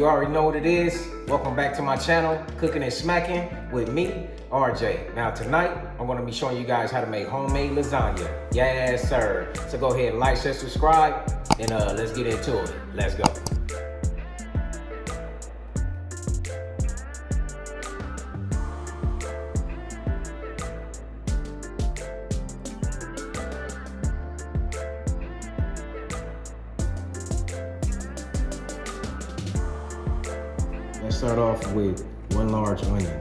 You already know what it is. Welcome back to my channel, Cooking and Smacking with me, RJ. Now tonight, I'm gonna be showing you guys how to make homemade lasagna. Yes, sir. So go ahead and like, share, subscribe, and let's get into it. Let's go. Let's start off with one large onion.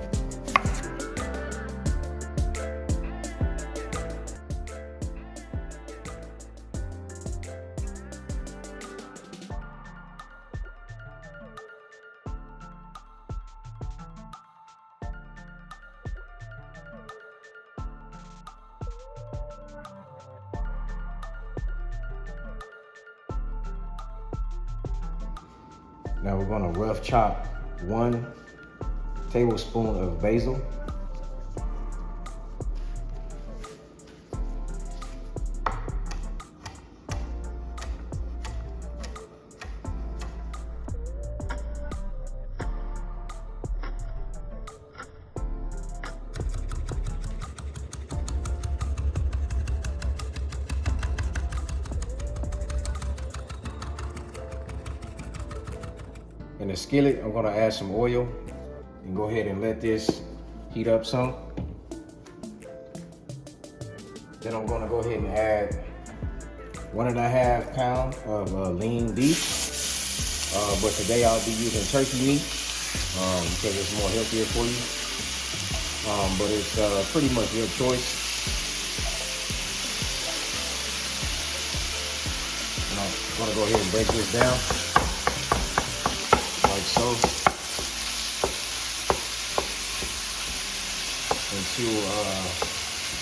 Now we're gonna rough chop 1 tablespoon of basil. In the skillet, I'm gonna add some oil and go ahead and let this heat up some. Then I'm gonna go ahead and add 1.5 pounds of lean beef. But today I'll be using turkey meat because it's more healthier for you. But it's pretty much your choice. And I'm gonna go ahead and break this down. Like so, until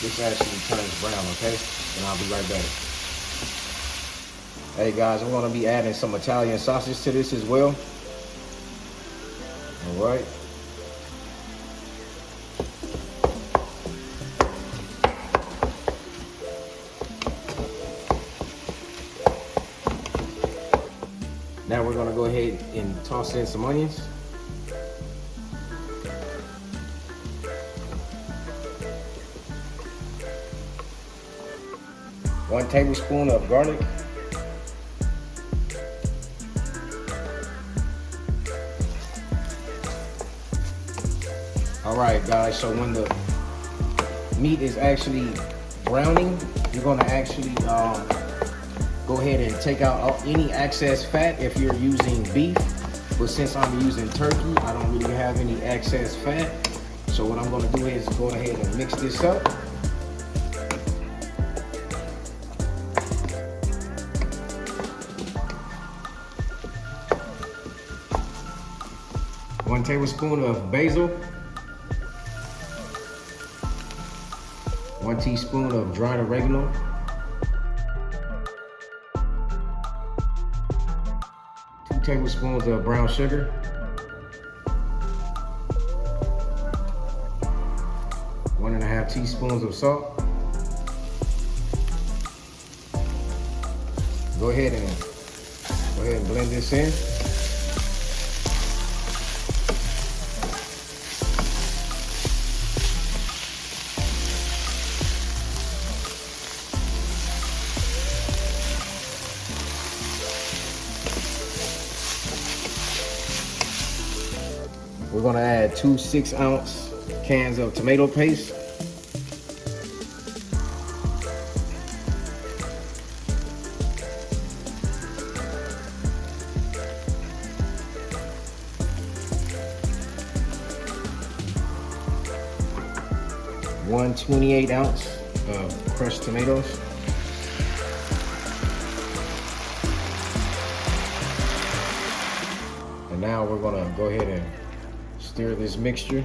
this actually turns brown, okay? And I'll be right back. Hey guys, I'm gonna be adding some Italian sausage to this as well. All right. Now we're gonna go ahead and toss in some onions. One tablespoon of garlic. All right, guys, so when the meat is actually browning, you're gonna actually go ahead and take out any excess fat if you're using beef. But since I'm using turkey, I don't really have any excess fat. So what I'm gonna do is go ahead and mix this up. One tablespoon of basil. 1 teaspoon of dried oregano. 2 tablespoons of brown sugar. 1.5 teaspoons of salt. Go ahead and blend this in. We're gonna add 2 6-ounce cans of tomato paste. One 28-ounce of crushed tomatoes. And now we're gonna go ahead and stir this mixture.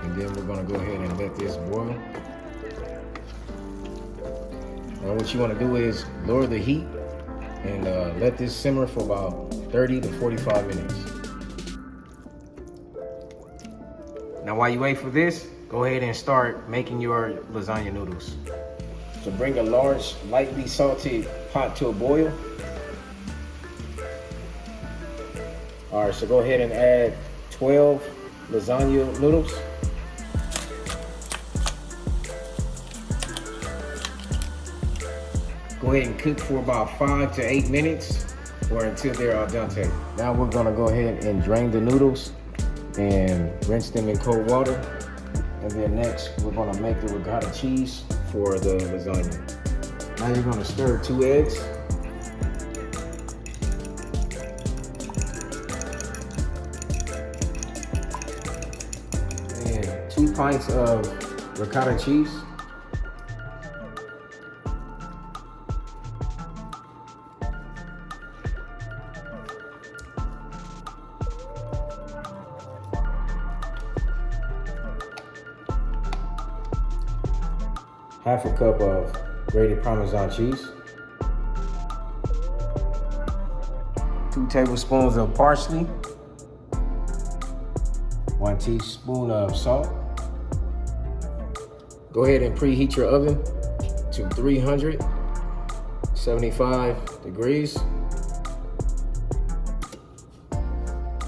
And then we're gonna go ahead and let this boil. Now what you wanna do is lower the heat and let this simmer for about 30 to 45 minutes. Now while you wait for this, go ahead and start making your lasagna noodles. So bring a large, lightly salted pot to a boil. All right, so go ahead and add 12 lasagna noodles. Go ahead and cook for about 5 to 8 minutes or until they're al dente. Now we're gonna go ahead and drain the noodles and rinse them in cold water. And then next, we're gonna make the ricotta cheese for the lasagna. Now you're gonna stir 2 eggs. And 2 pints of ricotta cheese. Half a cup of grated Parmesan cheese, 2 tablespoons of parsley, 1 teaspoon of salt. Go ahead and preheat your oven to 375 degrees.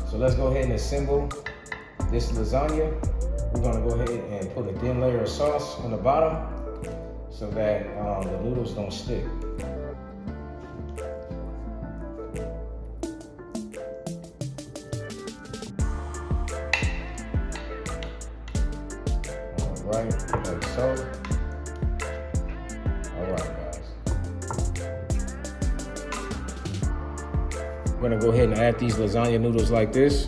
So let's go ahead and assemble this lasagna. We're gonna go ahead and put a thin layer of sauce on the bottom so that the noodles don't stick. All right, like so. All right, guys. We're gonna go ahead and add these lasagna noodles like this.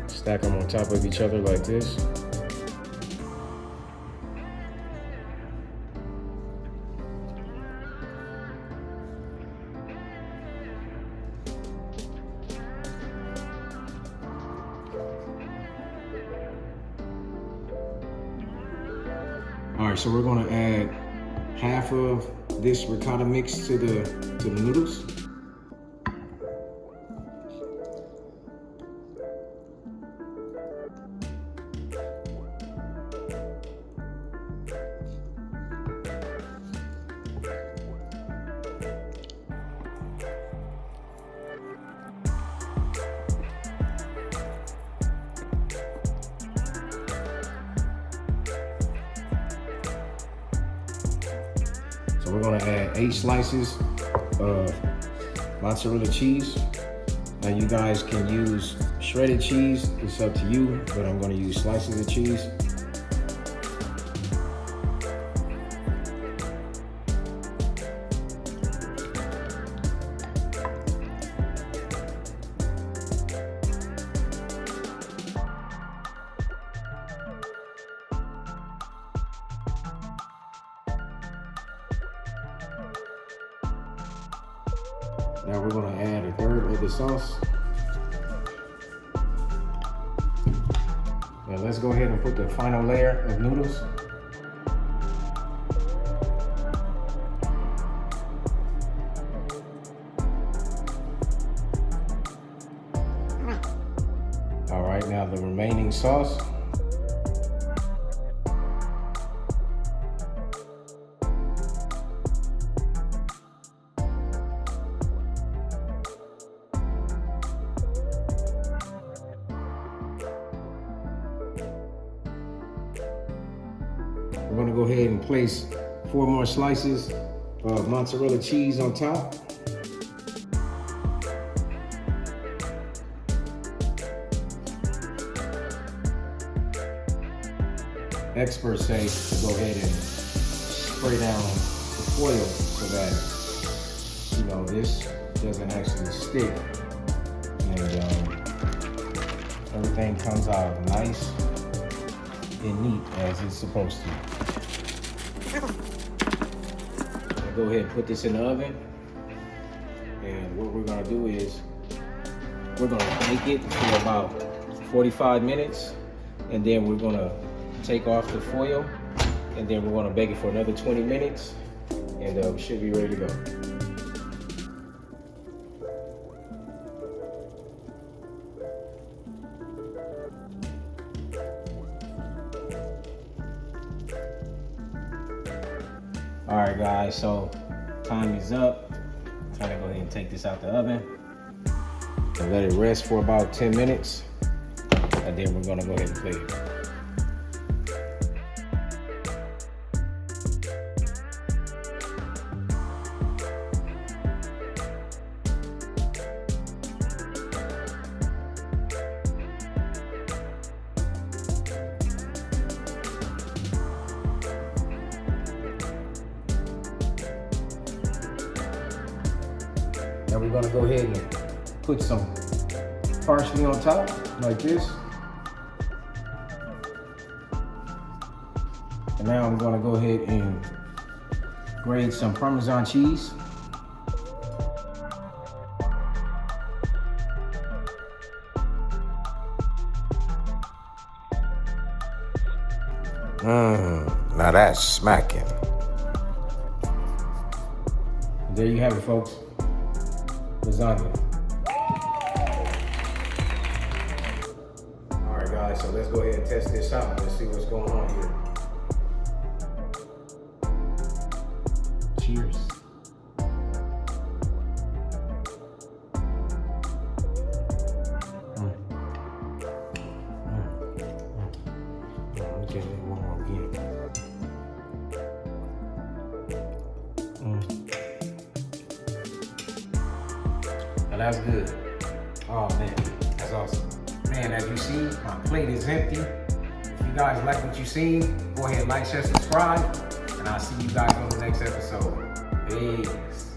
Stack them on top of each other like this. All right, so we're gonna add half of this ricotta mix to the noodles. So we're gonna add 8 slices of mozzarella cheese. Now you guys can use shredded cheese, it's up to you, but I'm gonna use slices of cheese. Now we're gonna add a third of the sauce. Now let's go ahead and put the final layer of noodles. All right, now the remaining sauce. We're gonna go ahead and place 4 more slices of mozzarella cheese on top. Experts say to go ahead and spray down the foil so that, you know, this doesn't actually stick and everything comes out nice and neat as it's supposed to. I'll go ahead and put this in the oven, and what we're gonna do is we're gonna bake it for about 45 minutes, and then we're gonna take off the foil, and then we're gonna bake it for another 20 minutes, and we should be ready to go. All right, guys, so time is up. I'm trying to go ahead and take this out the oven and let it rest for about 10 minutes. And then we're gonna go ahead and plate it. Now we're gonna go ahead and put some parsley on top, like this. And now I'm gonna go ahead and grate some Parmesan cheese. Now that's smacking. There you have it, folks. Lasagna. All right, guys, so let's go ahead and test this out. Let's see what's going on here. Cheers. Let me get it one more again. Now that's good. Oh man, that's awesome. Man, as you see, my plate is empty. If you guys like what you see, go ahead, like, share, subscribe, and I'll see you guys on the next episode. Peace.